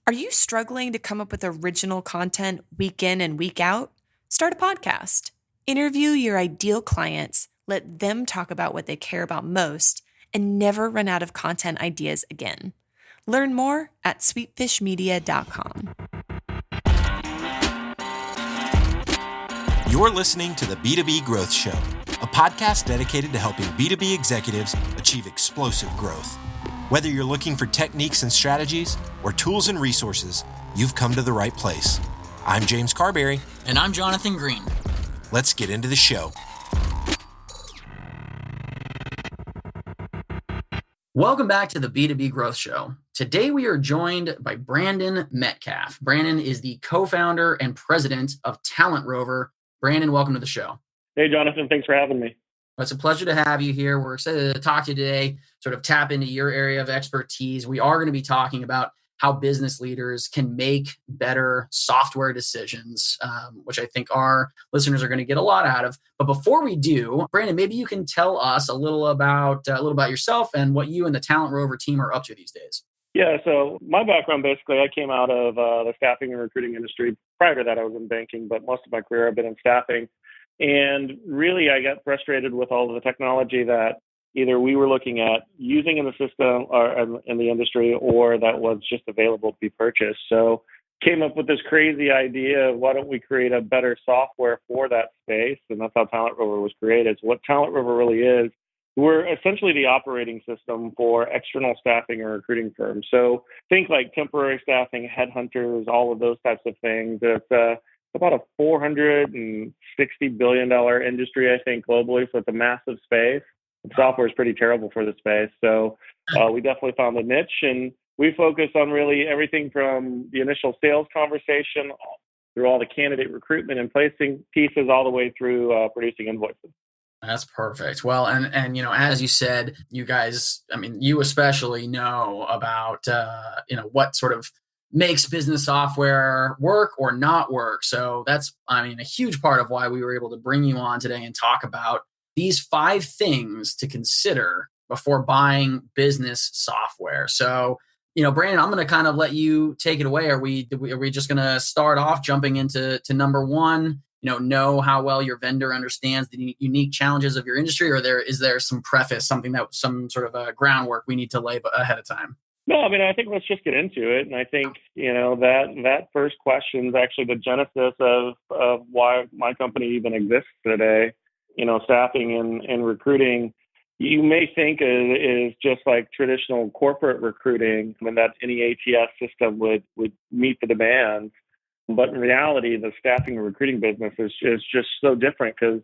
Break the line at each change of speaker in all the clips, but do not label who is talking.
Are you struggling to come up with original content week in and week out? Start a podcast. Interview your ideal clients, let them talk about what they care about most, and never run out of content ideas again. Learn more at sweetfishmedia.com.
You're listening to the B2B Growth Show, a podcast dedicated to helping B2B executives achieve explosive growth. Whether you're looking for techniques and strategies or tools and resources, you've come to the right place. I'm James Carberry.
And I'm Jonathan Green.
Let's get into the show.
Welcome back to the B2B Growth Show. Today we are joined by Brandon Metcalf. Brandon is the co-founder and president of Talent Rover. Brandon, welcome to the show.
Hey, Jonathan. Thanks for having me.
It's a pleasure to have you here. We're excited to talk to you today, sort of tap into your area of expertise. We are going to be talking about how business leaders can make better software decisions, which I think our listeners are going to get a lot out of. But before we do, Brandon, maybe you can tell us a little about yourself and what you and the Talent Rover team are up to these days.
Yeah, so my background, basically, I came out of the staffing and recruiting industry. Prior to that, I was in banking, but most of my career I've been in staffing. And really, I got frustrated with all of the technology that either we were looking at using in the system or in the industry, or that was just available to be purchased. So came up with this crazy idea of why don't we create a better software for that space? And that's how Talent Rover was created. So what Talent Rover really is, we're essentially the operating system for external staffing or recruiting firms. So think like temporary staffing, headhunters, all of those types of things. It's about a $460 billion industry, I think, globally. So it's a massive space. The software is pretty terrible for the space. So we definitely found a niche, and we focus on really everything from the initial sales conversation through all the candidate recruitment and placing pieces all the way through producing invoices.
That's perfect. Well, and as you said, you guys, you especially know about, what sort of makes business software work or not work. So that's, a huge part of why we were able to bring you on today and talk about these 5 things to consider before buying business software. So, Brandon, I'm going to kind of let you take it away. Are we just going to start off jumping into number 1? Know how well your vendor understands the unique challenges of your industry, or is there some preface, some sort of a groundwork we need to lay ahead of time?
No, I think let's just get into it. And I think, that first question is actually the genesis of why my company even exists today. Staffing and recruiting, you may think is just like traditional corporate recruiting, that any ATS system would meet the demands. But in reality, the staffing and recruiting business is just so different because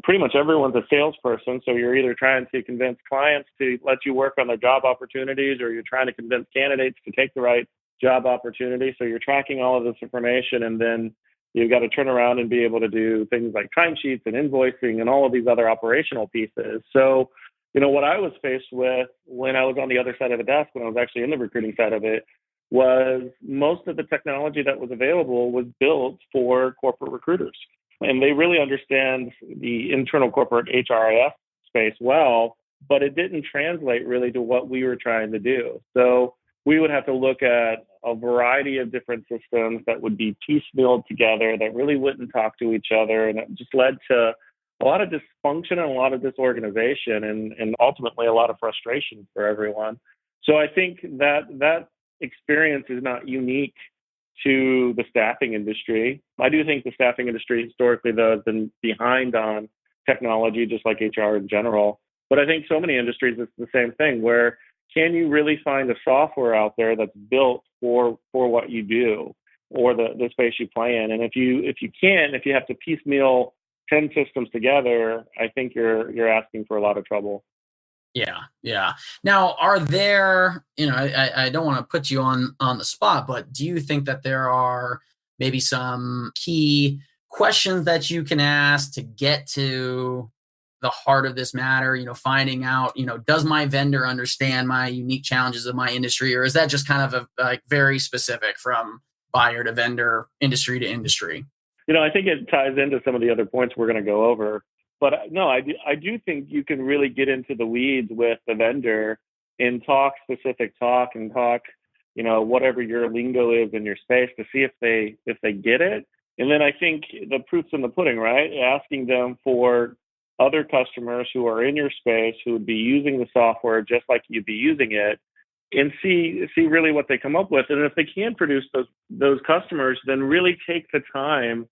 pretty much everyone's a salesperson. So you're either trying to convince clients to let you work on their job opportunities, or you're trying to convince candidates to take the right job opportunity. So you're tracking all of this information, and then you've got to turn around and be able to do things like timesheets and invoicing and all of these other operational pieces. So, what I was faced with when I was on the other side of the desk, when I was actually in the recruiting side of it, was most of the technology that was available was built for corporate recruiters. And they really understand the internal corporate HRIS space well, but it didn't translate really to what we were trying to do. So we would have to look at a variety of different systems that would be piecemealed together, that really wouldn't talk to each other. And it just led to a lot of dysfunction and a lot of disorganization and ultimately a lot of frustration for everyone. So I think that experience is not unique to the staffing industry. I do think the staffing industry historically, though, has been behind on technology, just like HR in general. But I think so many industries, it's the same thing, where can you really find a software out there that's built for what you do or the space you play in? And if you have to piecemeal 10 systems together, I think you're asking for a lot of trouble.
Yeah. Now, are there, I don't want to put you on the spot, but do you think that there are maybe some key questions that you can ask to get to the heart of this matter, finding out, does my vendor understand my unique challenges of my industry, or is that just kind of very specific from buyer to vendor, industry to industry?
I think it ties into some of the other points we're going to go over. But no, I do think you can really get into the weeds with the vendor and talk specific talk and talk whatever your lingo is in your space to see if they get it. And then I think the proof's in the pudding, right? Asking them for other customers who are in your space who would be using the software just like you'd be using it, and see really what they come up with. And if they can produce those customers, then really take the time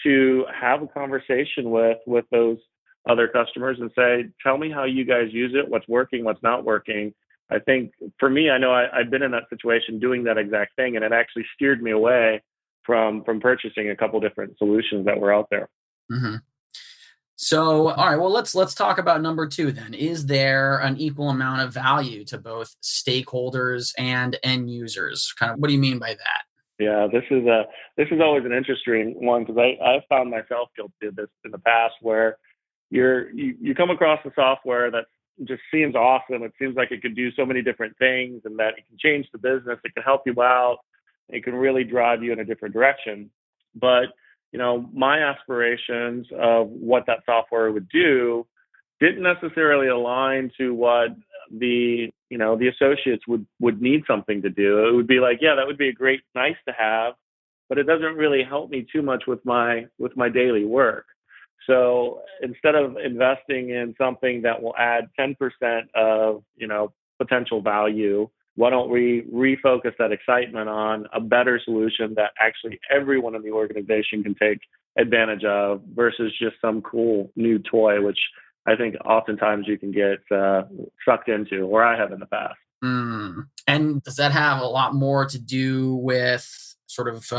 to have a conversation with those other customers and say, tell me how you guys use it, what's working, what's not working. I think for me, I know I've been in that situation doing that exact thing, and it actually steered me away from purchasing a couple different solutions that were out there.
Mm-hmm. So, all right, well, let's talk about number 2 then. Is there an equal amount of value to both stakeholders and end users? Kind of, what do you mean by that?
Yeah, this is always an interesting one, because I found myself guilty of this in the past, where you come across a software that just seems awesome. It seems like it could do so many different things, and that it can change the business. It can help you out. It can really drive you in a different direction. But my aspirations of what that software would do didn't necessarily align to what the associates would need something to do. It would be like, yeah, that would be a great, nice to have, but it doesn't really help me too much with my daily work. So instead of investing in something that will add 10% of potential value, why don't we refocus that excitement on a better solution that actually everyone in the organization can take advantage of, versus just some cool new toy, which I think oftentimes you can get sucked into, or I have in the past.
And does that have a lot more to do with sort of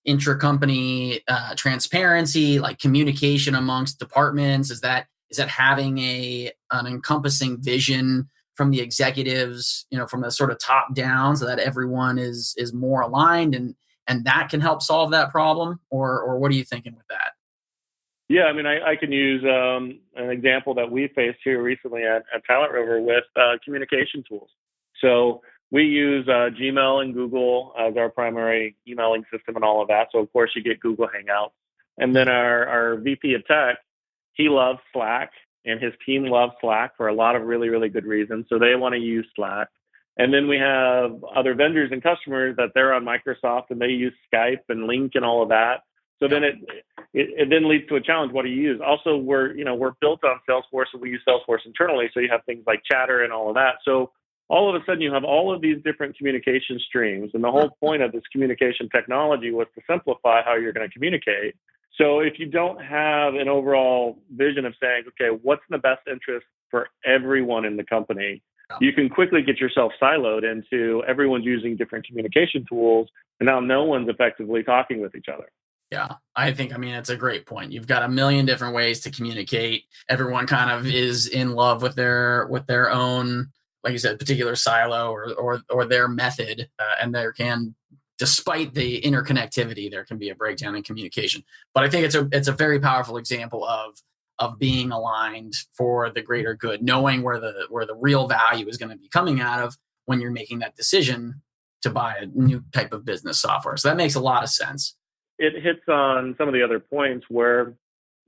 intercompany transparency, like communication amongst departments? Is that having an encompassing vision from the executives, from the sort of top down, so that everyone is more aligned, and that can help solve that problem? Or what are you thinking with that?
Yeah, I mean, I can use an example that we faced here recently at Talent Rover with communication tools. So we use Gmail and Google as our primary emailing system and all of that. So of course you get Google Hangouts. And then our VP of Tech, he loves Slack, and his team loves Slack for a lot of really, really good reasons. So they want to use Slack. And then we have other vendors and customers that they're on Microsoft, and they use Skype and Link and all of that. So then it then leads to a challenge. What do you use? Also, we're built on Salesforce, and we use Salesforce internally. So you have things like Chatter and all of that. So all of a sudden you have all of these different communication streams. And the whole point of this communication technology was to simplify how you're going to communicate. So if you don't have an overall vision of saying, okay, what's in the best interest for everyone in the company, you can quickly get yourself siloed into everyone's using different communication tools, and now no one's effectively talking with each other.
Yeah, I mean, it's a great point. You've got a million different ways to communicate. Everyone kind of is in love with their own, like you said, particular silo or their method, and there can, despite the interconnectivity, there can be a breakdown in communication. But I think it's a very powerful example of being aligned for the greater good, knowing where the real value is going to be coming out of when you're making that decision to buy a new type of business software. So that makes a lot of sense.
It hits on some of the other points where,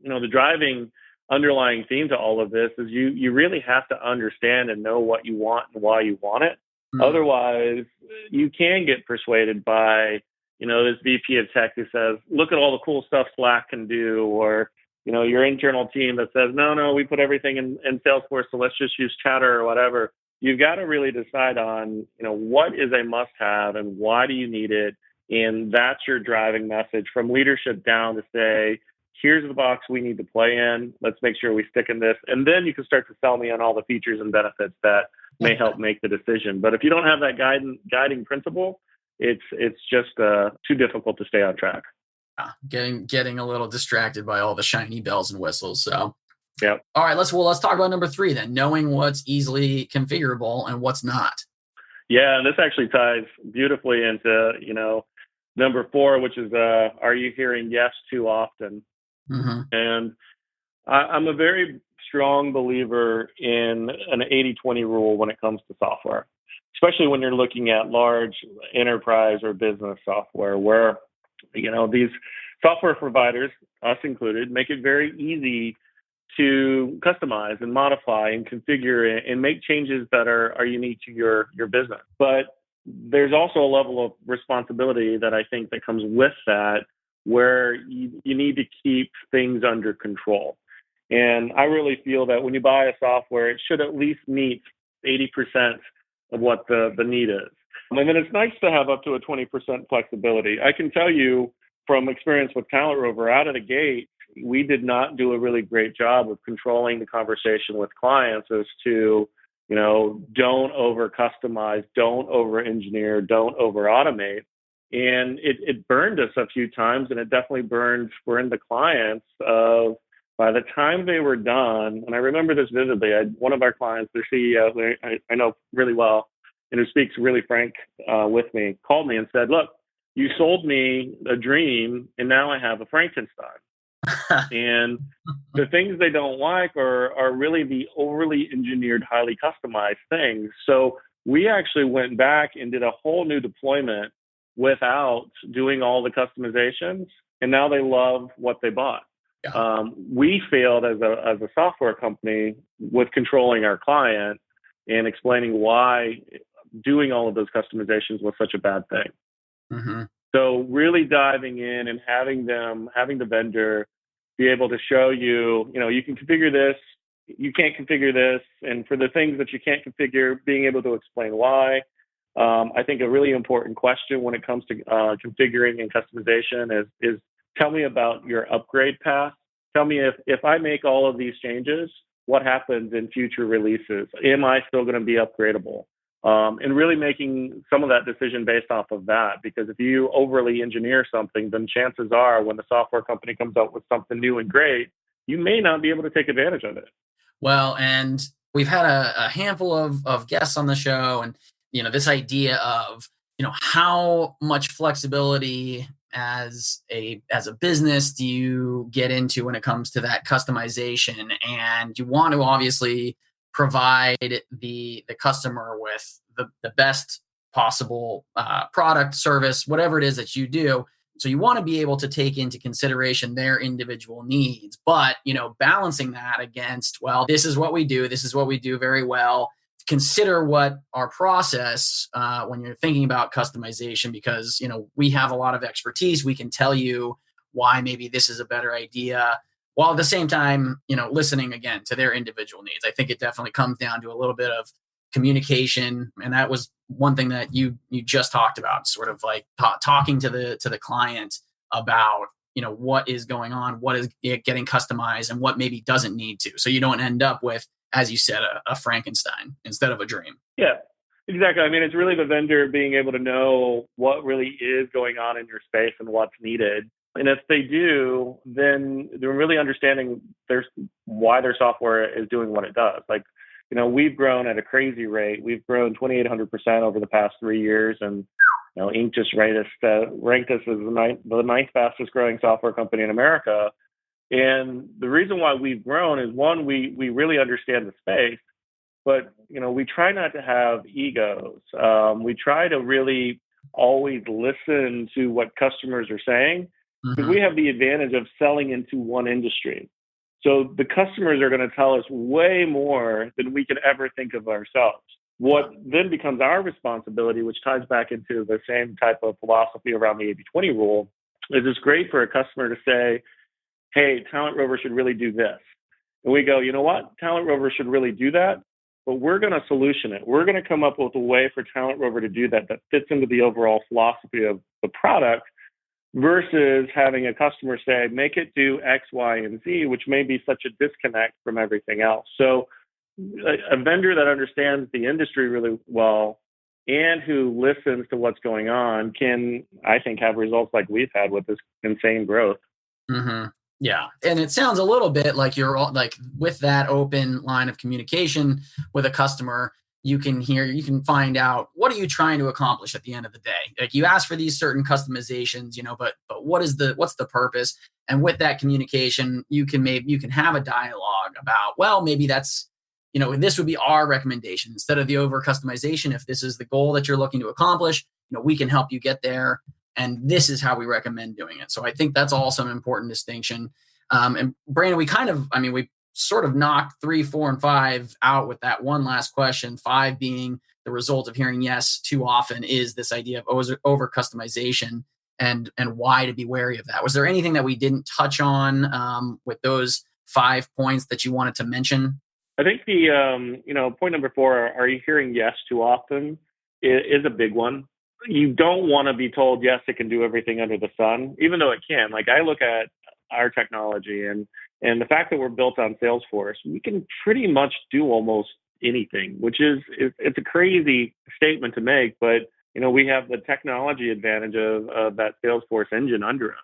the driving underlying theme to all of this is you really have to understand and know what you want and why you want it. Mm-hmm. Otherwise, you can get persuaded by, this VP of Tech who says, look at all the cool stuff Slack can do, or, your internal team that says, no, we put everything in Salesforce, so let's just use Chatter or whatever. You've got to really decide on, what is a must-have and why do you need it? And that's your driving message from leadership down to say, here's the box we need to play in. Let's make sure we stick in this. And then you can start to sell me on all the features and benefits that may help make the decision. But if you don't have that guiding principle, it's just too difficult to stay on track.
Getting a little distracted by all the shiny bells and whistles. So,
yeah.
All right, let's talk about number 3 then, knowing what's easily configurable and what's not.
Yeah, and this actually ties beautifully into, number 4, which is, are you hearing yes too often?
Mm-hmm.
And I'm a very strong believer in an 80-20 rule when it comes to software, especially when you're looking at large enterprise or business software where, these software providers, us included, make it very easy to customize and modify and configure and make changes that are unique to your business. But there's also a level of responsibility that I think that comes with that, where you need to keep things under control. And I really feel that when you buy a software, it should at least meet 80% of what the need is. And then it's nice to have up to a 20% flexibility. I can tell you from experience with Talent Rover, out of the gate, we did not do a really great job of controlling the conversation with clients as to, don't over customize, don't over engineer, don't over automate. And it burned us a few times, and it definitely burned the clients of, by the time they were done, and I remember this vividly, one of our clients, their CEO, who I know really well, and who speaks really frank with me, called me and said, look, you sold me a dream, and now I have a Frankenstein. And the things they don't like are really the overly engineered, highly customized things. So we actually went back and did a whole new deployment without doing all the customizations, and now they love what they bought. Yeah. We failed as a software company with controlling our client and explaining why doing all of those customizations was such a bad thing. Mm-hmm. So really diving in and having the vendor be able to show you, you can configure this, you can't configure this, and for the things that you can't configure, being able to explain why. I think a really important question when it comes to configuring and customization is tell me about your upgrade path. Tell me if I make all of these changes, what happens in future releases? Am I still going to be upgradable? And really making some of that decision based off of that, because if you overly engineer something, then chances are when the software company comes out with something new and great, you may not be able to take advantage of it.
Well, and we've had a handful of guests on the show, and this idea of how much flexibility as a business do you get into when it comes to that customization, and you want to obviously provide the customer with the best possible product, service, whatever it is that you do. So you want to be able to take into consideration their individual needs, but balancing that against, well, this is what we do very well. Consider what our process when you're thinking about customization, because we have a lot of expertise. We can tell you why maybe this is a better idea, while at the same time listening again to their individual needs. I think it definitely comes down to a little bit of communication, and that was one thing that you just talked about, sort of like talking to the client about what is going on, what is getting customized, and what maybe doesn't need to, so you don't end up with, as you said, a Frankenstein instead of a dream.
Yeah, exactly. I mean, it's really the vendor being able to know what really is going on in your space and what's needed. And if they do, then they're really understanding why their software is doing what it does. Like, we've grown at a crazy rate. We've grown 2,800% over the past 3 years. And, Inc. just ranked us as the ninth fastest growing software company in America. And the reason why we've grown is, one, we really understand the space, but, we try not to have egos. We try to really always listen to what customers are saying, because we have the advantage of selling into one industry. So the customers are going to tell us way more than we could ever think of ourselves. What then becomes our responsibility, which ties back into the same type of philosophy around the 80/20 rule, is it's great for a customer to say, hey, Talent Rover should really do this. And we go, you know what? Talent Rover should really do that, but we're going to solution it. We're going to come up with a way for Talent Rover to do that fits into the overall philosophy of the product, versus having a customer say, make it do X, Y, and Z, which may be such a disconnect from everything else. So a vendor that understands the industry really well and who listens to what's going on can, I think, have results like we've had with this insane growth.
Mm-hmm. Yeah. And it sounds a little bit like you're like, with that open line of communication with a customer, you can find out, what are you trying to accomplish at the end of the day? Like, you ask for these certain customizations, but what's the purpose? And with that communication, you can have a dialogue about, well, maybe that's, this would be our recommendation instead of the over customization. If this is the goal that you're looking to accomplish, we can help you get there. And this is how we recommend doing it. So I think that's also an important distinction. And Brandon, we sort of knocked 3, 4, and 5 out with that one last question, 5 being the result of hearing yes too often is this idea of over customization and why to be wary of that. Was there anything that we didn't touch on with those 5 points that you wanted to mention?
I think the point number 4, are you hearing yes too often, is a big one. You don't want to be told yes, it can do everything under the sun, even though it can. Like, I look at our technology and the fact that we're built on Salesforce, we can pretty much do almost anything, which it's a crazy statement to make, but we have the technology advantage of that Salesforce engine under us.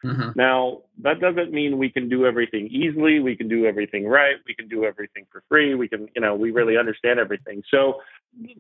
Mm-hmm.
Now, that doesn't mean we can do everything easily. We can do everything right. We can do everything for free. We can, we really understand everything. So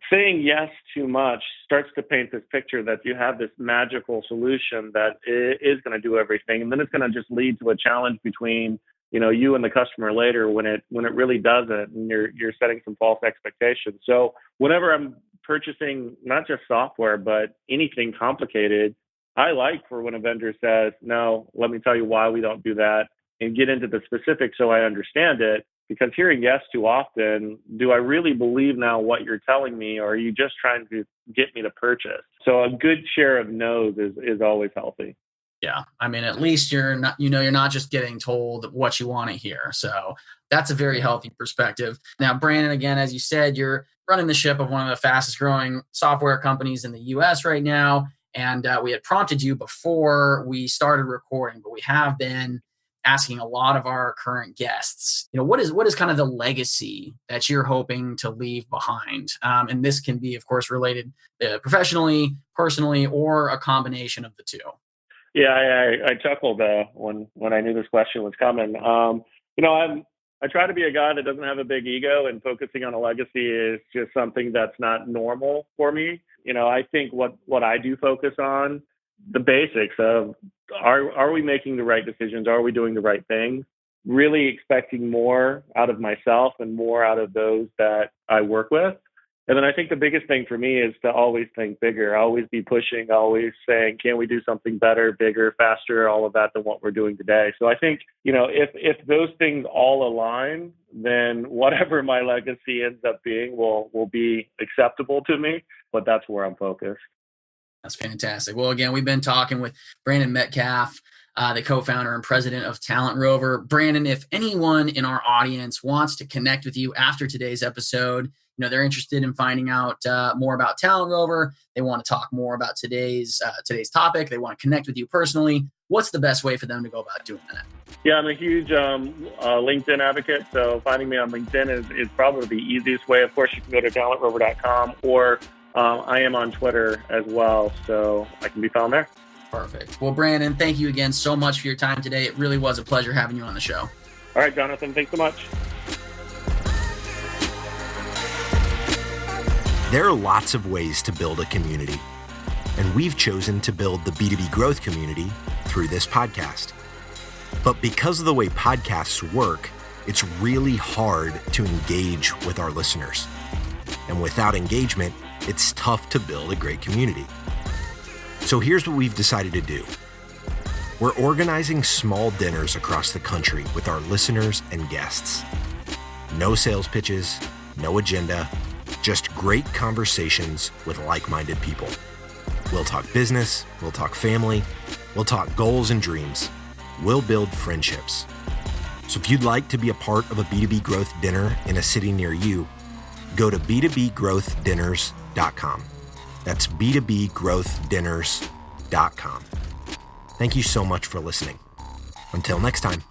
saying yes too much starts to paint this picture that you have this magical solution that is going to do everything. And then it's going to just lead to a challenge between, you and the customer later when it really doesn't, and you're setting some false expectations. So whenever I'm purchasing not just software, but anything complicated, I like for when a vendor says, no, let me tell you why we don't do that, and get into the specifics so I understand it. Because hearing yes too often, do I really believe now what you're telling me, or are you just trying to get me to purchase? So a good share of no's is always healthy.
Yeah. I mean, at least you're not just getting told what you want to hear. So that's a very healthy perspective. Now, Brandon, again, as you said, you're running the ship of one of the fastest growing software companies in the US right now. And we had prompted you before we started recording, but we have been asking a lot of our current guests, what is kind of the legacy that you're hoping to leave behind? And this can be, of course, related professionally, personally, or a combination of the two.
Yeah, I chuckled when I knew this question was coming. I try to be a guy that doesn't have a big ego, and focusing on a legacy is just something that's not normal for me. I think what I do focus on, the basics of are we making the right decisions? Are we doing the right things? Really expecting more out of myself and more out of those that I work with. And then I think the biggest thing for me is to always think bigger, always be pushing, always saying, can we do something better, bigger, faster, all of that than what we're doing today? So I think, if those things all align, then whatever my legacy ends up being will be acceptable to me, but that's where I'm focused.
That's fantastic. Well, again, we've been talking with Brandon Metcalf, the co-founder and president of Talent Rover. Brandon, if anyone in our audience wants to connect with you after today's episode, they're interested in finding out more about Talent Rover, they want to talk more about today's topic, they want to connect with you personally, what's the best way for them to go about doing that?
Yeah, I'm a huge LinkedIn advocate, so finding me on LinkedIn is probably the easiest way. Of course, you can go to talentrover.com, or I am on Twitter as well, so I can be found there.
Perfect. Well, Brandon, thank you again so much for your time today. It really was a pleasure having you on the show.
All right, Jonathan, thanks so much.
There are lots of ways to build a community, and we've chosen to build the B2B growth community through this podcast. But because of the way podcasts work, it's really hard to engage with our listeners. And without engagement, it's tough to build a great community. So here's what we've decided to do. We're organizing small dinners across the country with our listeners and guests. No sales pitches, no agenda, just great conversations with like-minded people. We'll talk business, we'll talk family, we'll talk goals and dreams. We'll build friendships. So if you'd like to be a part of a B2B growth dinner in a city near you, go to b2bgrowthdinners.com. That's b2bgrowthdinners.com. Thank you so much for listening. Until next time.